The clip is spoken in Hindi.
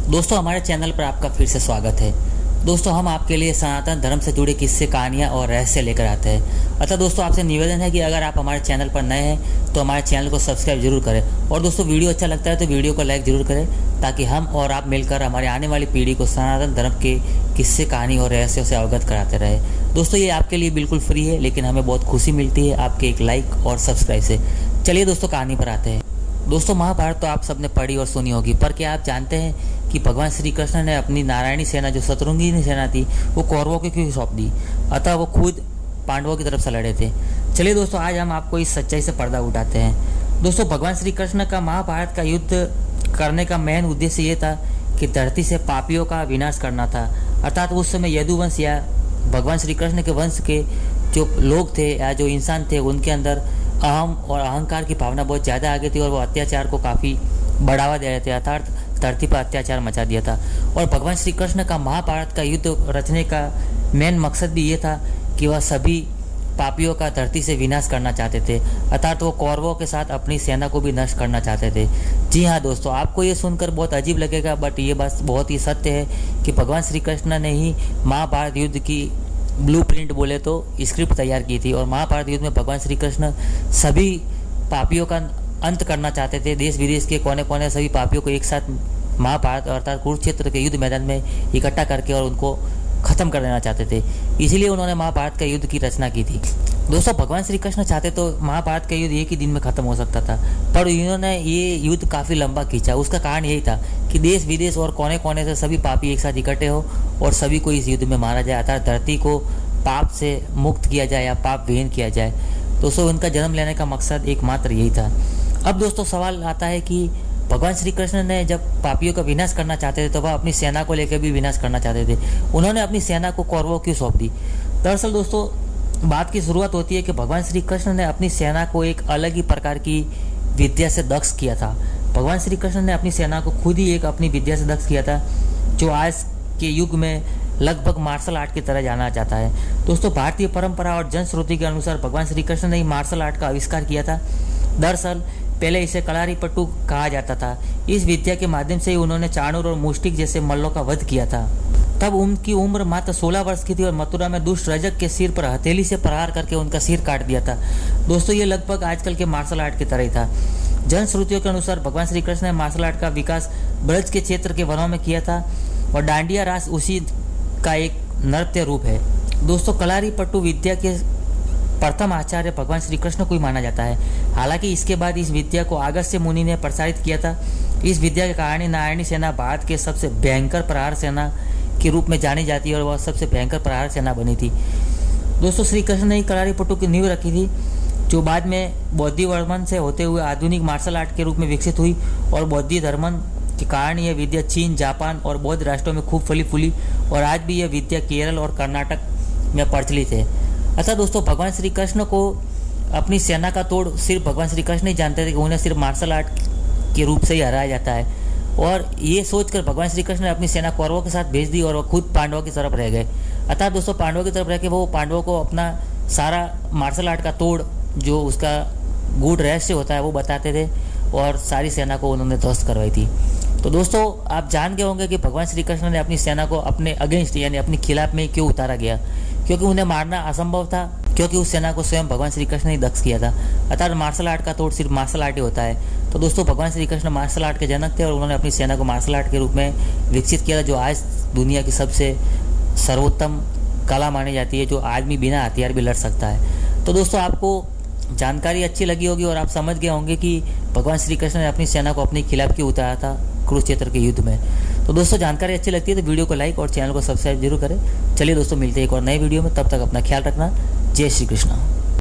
दोस्तों हमारे चैनल पर आपका फिर से स्वागत है। दोस्तों हम आपके लिए सनातन धर्म से जुड़े किस्से, कहानियाँ और रहस्य लेकर आते हैं। अतः दोस्तों आपसे निवेदन है कि अगर आप हमारे चैनल पर नए हैं तो हमारे चैनल को सब्सक्राइब जरूर करें और दोस्तों वीडियो अच्छा लगता है तो वीडियो को लाइक जरूर करें, ताकि हम और आप मिलकर हमारे आने वाली पीढ़ी को सनातन धर्म के किस्से, कहानी और रहस्यों से अवगत कराते रहे। दोस्तों ये आपके लिए बिल्कुल फ्री है, लेकिन हमें बहुत खुशी मिलती है आपके एक लाइक और सब्सक्राइब से। चलिए दोस्तों कहानी पर आते हैं। दोस्तों महाभारत तो आप सबने पढ़ी और सुनी होगी, पर क्या आप जानते हैं कि भगवान श्री कृष्ण ने अपनी नारायणी सेना, जो शत्रुंगी सेना थी, वो कौरवों को क्यों सौंप दी? अतः वो खुद पांडवों की तरफ से लड़े थे। चलिए दोस्तों आज हम आपको इस सच्चाई से पर्दा उठाते हैं। दोस्तों भगवान श्री कृष्ण का महाभारत का युद्ध करने का मेन उद्देश्य ये था कि धरती से पापियों का विनाश करना था। अर्थात उस समय यदुवंश या भगवान श्री कृष्ण के वंश के जो लोग थे या जो इंसान थे, उनके अंदर अहम और अहंकार की भावना बहुत ज़्यादा आ गई थी और वो अत्याचार को काफ़ी बढ़ावा दे रहे थे, अर्थात धरती पर अत्याचार मचा दिया था। और भगवान श्री कृष्ण का महाभारत का युद्ध रचने का मेन मकसद भी ये था कि वह सभी पापियों का धरती से विनाश करना चाहते थे, अर्थात वो कौरवों के साथ अपनी सेना को भी नष्ट करना चाहते थे। जी हाँ दोस्तों, आपको ये सुनकर बहुत अजीब लगेगा, बट ये बात बहुत ही सत्य है कि भगवान श्री कृष्ण ने ही महाभारत युद्ध की ब्लूप्रिंट बोले तो स्क्रिप्ट तैयार की थी। और महाभारत युद्ध में भगवान श्री कृष्ण सभी पापियों का अंत करना चाहते थे। देश विदेश के कोने कोने सभी पापियों को एक साथ महाभारत अर्थात कुरुक्षेत्र के युद्ध मैदान में इकट्ठा करके और उनको खत्म कर देना चाहते थे। इसीलिए उन्होंने महाभारत का युद्ध की रचना की थी। दोस्तों भगवान श्री कृष्ण चाहते तो महाभारत का युद्ध एक ही दिन में खत्म हो सकता था, पर इन्होंने ये युद्ध काफ़ी लंबा खींचा। उसका कारण यही था कि देश विदेश और कोने कोने से सभी पापी एक साथ इकट्ठे हो और सभी को इस युद्ध में मारा जाए, अर्थात धरती को पाप से मुक्त किया जाए या पाप विहीन किया जाए। दोस्तों उनका जन्म लेने का मकसद एकमात्र यही था। अब दोस्तों सवाल आता है कि भगवान श्री कृष्ण ने जब पापियों का विनाश करना चाहते थे तो वह अपनी सेना को लेकर भी विनाश करना चाहते थे। उन्होंने अपनी सेना को कौरवों क्यों सौंप दी? दरअसल दोस्तों बात की शुरुआत होती है कि भगवान श्री कृष्ण ने अपनी सेना को एक अलग ही प्रकार की विद्या से दक्ष किया था। भगवान श्री कृष्ण ने अपनी सेना को खुद ही एक अपनी विद्या से दक्ष किया था, जो आज के युग में लगभग मार्शल आर्ट की तरह जाना जाता है। दोस्तों भारतीय परंपरा और जनश्रुति के अनुसार भगवान श्री कृष्ण ने ही मार्शल आर्ट का आविष्कार किया था। दरअसल पहले इसे कलारीपट्टू कहा जाता था। इस विद्या के माध्यम से ही उन्होंने चाणूर और मुष्टिक जैसे मल्लों का वध किया था। तब उनकी उम्र मात्र 16 वर्ष की थी और मथुरा में दुष्ट रजक के सिर पर हथेली से प्रहार करके उनका सिर काट दिया था। दोस्तों ये लगभग आजकल के मार्शल आर्ट की तरह ही था। जनश्रुतियों के अनुसार भगवान श्री कृष्ण ने मार्शल आर्ट का विकास ब्रज के क्षेत्र के वनों में किया था और डांडिया रास उसी का एक नृत्य रूप है। दोस्तों कलारीपट्टू विद्या के प्रथम आचार्य भगवान श्री कृष्ण को ही माना जाता है। हालांकि इसके बाद इस विद्या को अगस्त्य मुनि ने प्रसारित किया था। इस विद्या के कारण नारायणी सेना भारत के सबसे भयंकर प्रहार सेना के रूप में जानी जाती है और वह सबसे भयंकर प्रहार सेना बनी थी। दोस्तों श्री कृष्ण ने ही कलारीपट्टू की नींव रखी थी, जो बाद में बौद्ध वर्मन से होते हुए आधुनिक मार्शल आर्ट के रूप में विकसित हुई और बौद्ध धर्म के कारण यह विद्या चीन, जापान और बौद्ध राष्ट्रों में खूब फली फूली और आज भी यह विद्या केरल और कर्नाटक में प्रचलित है। अतः दोस्तों भगवान श्री कृष्ण को अपनी सेना का तोड़ सिर्फ भगवान श्री कृष्ण ही जानते थे कि उन्हें सिर्फ मार्शल आर्ट के रूप से ही हराया जाता है। और ये सोचकर भगवान श्री कृष्ण ने अपनी सेना कौरवों के साथ भेज दी और वह खुद पांडवों की तरफ रह गए। अतः दोस्तों पांडवों की तरफ रह के वो पांडवों को अपना सारा मार्शल आर्ट का तोड़, जो उसका गूढ़ रहस्य होता है, वो बताते थे और सारी सेना को उन्होंने ध्वस्त करवाई थी। तो दोस्तों आप जान गए होंगे कि भगवान श्री कृष्ण ने अपनी सेना को अपने अगेंस्ट यानी अपने खिलाफ में क्यों उतारा गया, क्योंकि उन्हें मारना असंभव था, क्योंकि उस सेना को स्वयं भगवान श्री कृष्ण ने दक्ष किया था। अर्थात मार्शल आर्ट का तोड़ सिर्फ मार्शल आर्ट ही होता है। तो दोस्तों भगवान श्री कृष्ण मार्शल आर्ट के जनक थे और उन्होंने अपनी सेना को मार्शल आर्ट के रूप में विकसित किया था, जो आज दुनिया की सबसे सर्वोत्तम कला मानी जाती है, जो आदमी बिना हथियार भी लड़ सकता है। तो दोस्तों आपको जानकारी अच्छी लगी होगी और आप समझ गए होंगे कि भगवान श्री कृष्ण ने अपनी सेना को अपने खिलाफ क्यों उतारा था कुरुक्षेत्र के युद्ध में। तो दोस्तों जानकारी अच्छी लगती है तो वीडियो को लाइक और चैनल को सब्सक्राइब जरूर करें। चलिए दोस्तों मिलते हैं एक और नए वीडियो में, तब तक अपना ख्याल रखना। जय श्री कृष्ण।